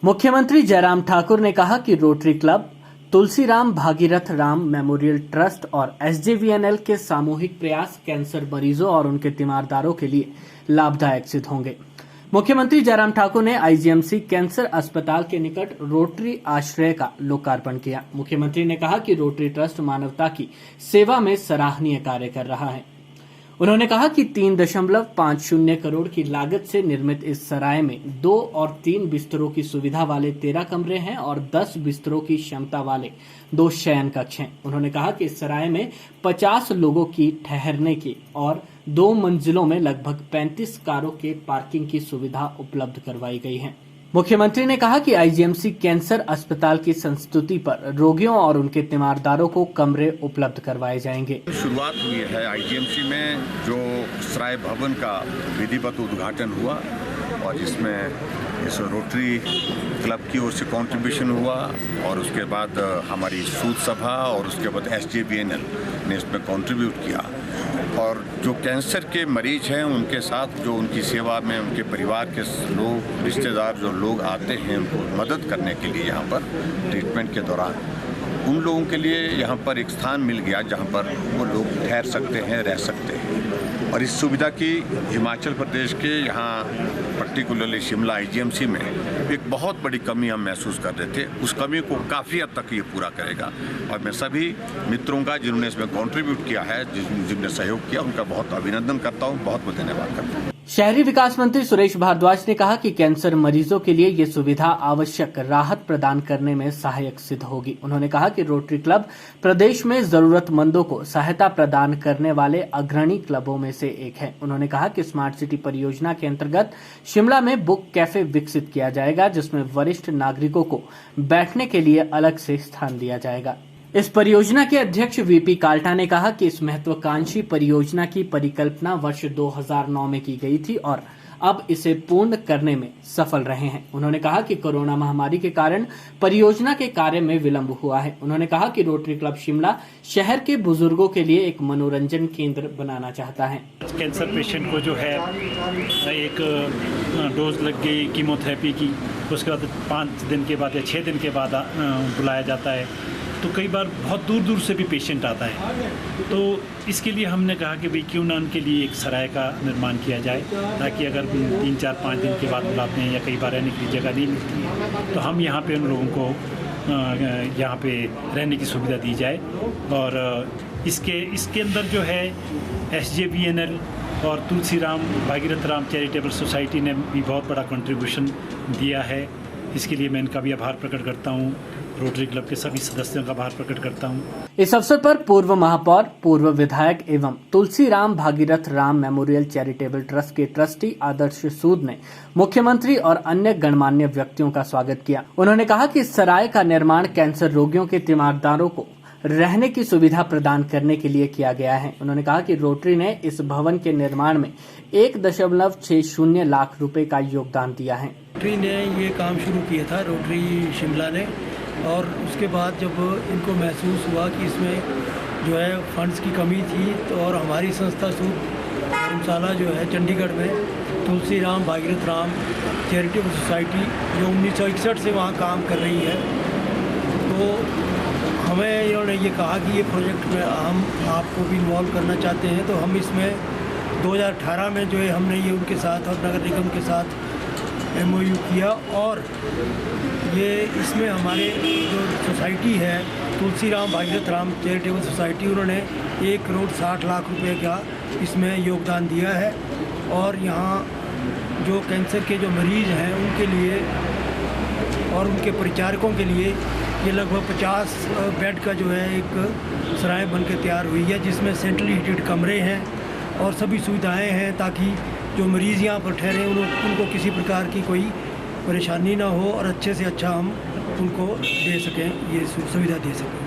मुख्यमंत्री जयराम ठाकुर ने कहा कि rotary club, Tulsiram Bhagirath Ram memorial trust और एसजेवीएनएल के सामूहिक प्रयास कैंसर मरीजों और उनके तीमारदारों के लिए लाभदायक सिद्ध होंगे। मुख्यमंत्री जयराम ठाकुर ने आईजीएमसी कैंसर अस्पताल के निकट रोटरी आश्रय का लोकार्पण किया। मुख्यमंत्री ने कहा कि रोटरी ट्रस्ट मानवता की सेवा में सराहनीय कार्य कर रहा है। उन्होंने कहा कि 3.50 करोड़ की लागत से निर्मित इस सराय में 2 और 3 बिस्तरों की सुविधा वाले 13 कमरे हैं और 10 बिस्तरों की क्षमता वाले 2 शयन कक्ष हैं। उन्होंने कहा कि इस सराय में 50 लोगों की ठहरने की और 2 मंजिलों में लगभग 35 कारों के पार्किंग की सुविधा उपलब्ध करवाई गई है। मुख्यमंत्री ने कहा कि आईजीएमसी कैंसर अस्पताल की संस्तुति पर रोगियों और उनके तीमारदारों को कमरे उपलब्ध करवाए जाएंगे। शुरुआत हुई है आईजीएमसी में, जो सराय भवन का विधिवत उद्घाटन हुआ और जिसमें इस रोटरी क्लब की ओर से कंट्रीब्यूशन हुआ और उसके बाद हमारी सूद सभा और उसके बाद एसजेवीएनएल ने इसमें कंट्रीब्यूट किया। और जो कैंसर के मरीज हैं उनके साथ जो उनकी सेवा में उनके परिवार के लोग, रिश्तेदार जो लोग आते हैं उनको मदद करने के लिए यहाँ पर ट्रीटमेंट के दौरान उन लोगों के लिए यहाँ पर एक स्थान मिल गया जहाँ पर वो लोग ठहर सकते हैं, रह सकते हैं। और इस सुविधा की हिमाचल प्रदेश के यहाँ पर्टिकुलरली शिमला आईजीएमसी में एक बहुत बड़ी कमी हम महसूस कर रहे थे। उस कमी को काफ़ी हद तक ये पूरा करेगा और मैं सभी मित्रों का जिन्होंने इसमें कंट्रीब्यूट किया है, जिनने सहयोग किया, उनका बहुत अभिनंदन करता हूँ, बहुत बहुत धन्यवाद करता हूँ। शहरी विकास मंत्री सुरेश भारद्वाज ने कहा कि कैंसर मरीजों के लिए ये सुविधा आवश्यक राहत प्रदान करने में सहायक सिद्ध होगी। उन्होंने कहा कि रोटरी क्लब प्रदेश में जरूरतमंदों को सहायता प्रदान करने वाले अग्रणी क्लबों में से एक है। उन्होंने कहा कि स्मार्ट सिटी परियोजना के अंतर्गत शिमला में बुक कैफे विकसित किया जाएगा, जिसमें वरिष्ठ नागरिकों को बैठने के लिए अलग से स्थान दिया जाएगा। इस परियोजना के अध्यक्ष वीपी काल्टा ने कहा कि इस महत्वाकांक्षी परियोजना की परिकल्पना वर्ष 2009 में की गई थी और अब इसे पूर्ण करने में सफल रहे हैं। उन्होंने कहा कि कोरोना महामारी के कारण परियोजना के कार्य में विलंब हुआ है। उन्होंने कहा कि रोटरी क्लब शिमला शहर के बुजुर्गों के लिए एक मनोरंजन केंद्र बनाना चाहता है। कैंसर पेशेंट को जो है एक डोज लग गई कीमोथेरेपी की, उसके बाद 5 दिन के बाद या 6 दिन के बाद बुलाया जाता है, तो कई बार बहुत दूर दूर से भी पेशेंट आता है। तो इसके लिए हमने कहा कि भाई क्यों ना उनके लिए एक सराय का निर्माण किया जाए, ताकि अगर 3, 4, 5 दिन के बाद बुलाते हैं या कई बार रहने की जगह नहीं मिलती है तो हम यहाँ पे उन लोगों को यहाँ पे रहने की सुविधा दी जाए। और इसके अंदर जो है एसजेवीएनएल और तुलसीराम भागीरथ राम चैरिटेबल सोसाइटी ने भी बहुत बड़ा कंट्रीब्यूशन दिया है। इसके लिए मैं इनका भी आभार प्रकट करता हूँ, रोटरी क्लब के सभी सदस्यों का आभार प्रकट करता हूँ। इस अवसर पर पूर्व महापौर, पूर्व विधायक एवं Tulsiram Bhagirath Ram memorial charitable trust के ट्रस्टी आदर्श सूद ने मुख्यमंत्री और अन्य गणमान्य व्यक्तियों का स्वागत किया। उन्होंने कहा कि इस सराय का निर्माण कैंसर रोगियों के तीमारदारों को रहने की सुविधा प्रदान करने के लिए किया गया है। उन्होंने कहा कि रोटरी ने इस भवन के निर्माण में 1.60 लाख रुपए का योगदान दिया है। रोटरी ने ये काम शुरू किया था, रोटरी शिमला ने, और उसके बाद जब इनको महसूस हुआ कि इसमें जो है फंड्स की कमी थी तो और हमारी संस्था सूद धर्मशाला जो है चंडीगढ़ में तुलसीराम भागीरथ राम चैरिटेबल सोसाइटी जो 1961 से वहाँ काम कर रही है, तो हमें इन्होंने ये कहा कि ये प्रोजेक्ट में हम आपको भी इन्वॉल्व करना चाहते हैं। तो हम इसमें 2018 में जो है हमने ये उनके साथ और नगर निगम के साथ MOU किया और ये इसमें हमारे जो सोसाइटी है तुलसीराम भागीरथ राम चैरिटेबल सोसाइटी, उन्होंने 1.60 लाख रुपए का इसमें योगदान दिया है। और यहाँ जो कैंसर के जो मरीज़ हैं उनके लिए और उनके परिचारकों के लिए ये लगभग 50 बेड का जो है एक सराय बन के तैयार हुई है, जिसमें सेंट्रली हीटेड कमरे हैं और सभी सुविधाएं हैं, ताकि जो मरीज़ यहाँ पर ठहरे उनको किसी प्रकार की कोई परेशानी ना हो और अच्छे से अच्छा हम उनको दे सकें, ये सुविधा दे सकें।